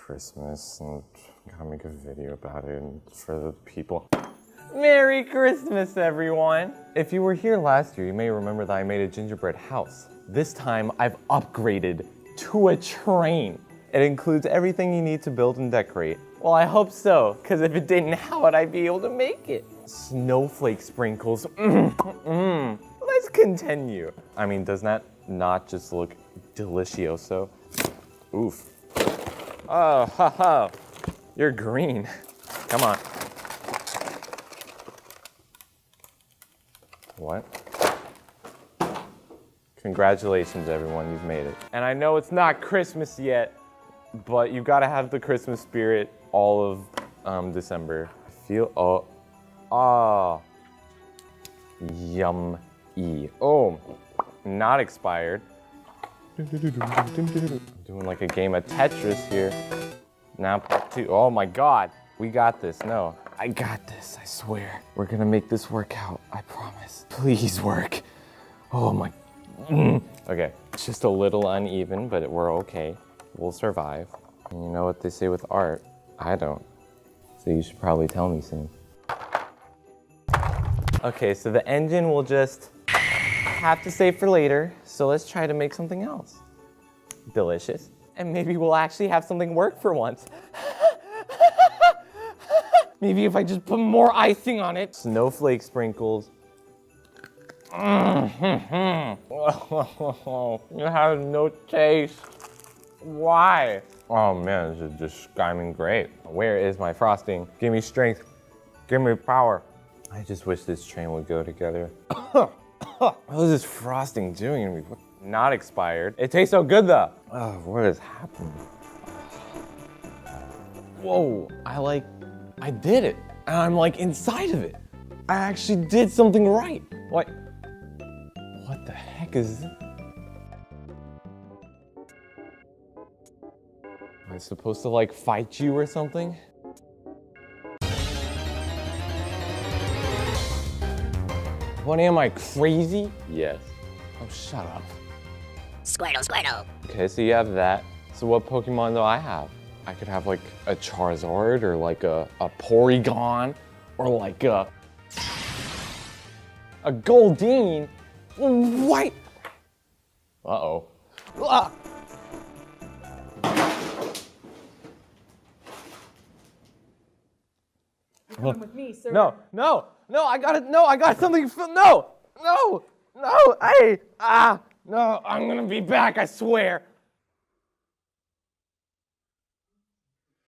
Christmas and gotta make a video about it and for the people. Merry Christmas, everyone! If you were here last year, you may remember that I made a gingerbread house. This time, I've upgraded to a train. It includes everything you need to build and decorate. Well, I hope so, because if it didn't, how would I be able to make it? Snowflake sprinkles. Let's continue. I mean, does that not just look delicioso? Oof. Oh, haha. You're green. Come on. What? Congratulations, everyone, you've made it. And I know it's not Christmas yet, But you gotta have the Christmas spirit all of December. I feel, yum-y. Oh, not expired. I'm doing like a game of Tetris here. Now part 2. Oh my God, we got this. No, I got this, I swear. We're gonna make this work out, I promise. Please work. Oh my, Okay, it's just a little uneven, but we're okay. We'll survive. And you know what they say with art? I don't. So you should probably tell me soon. Okay, so the engine will just have to save for later. So let's try to make something else. Delicious. And maybe we'll actually have something work for once. Maybe if I just put more icing on it. Snowflake sprinkles. It has no taste. Why? Oh man, this is just screaming great. Where is my frosting? Give me strength. Give me power. I just wish this train would go together. What is this frosting doing to me? Not expired. It tastes so good though. Oh, what is happening? Whoa, I did it. And I'm like inside of it. I actually did something right. What the heck is this? Am I supposed to like fight you or something? What am I, crazy? Yes. Oh, shut up. Squirtle, Squirtle. Okay, so you have that. So what Pokemon do I have? I could have like a Charizard or like a Porygon or like a Goldeen. What? Uh-oh. Ah! Come with me, sir. No, I got something, no, hey, no, I'm gonna be back, I swear.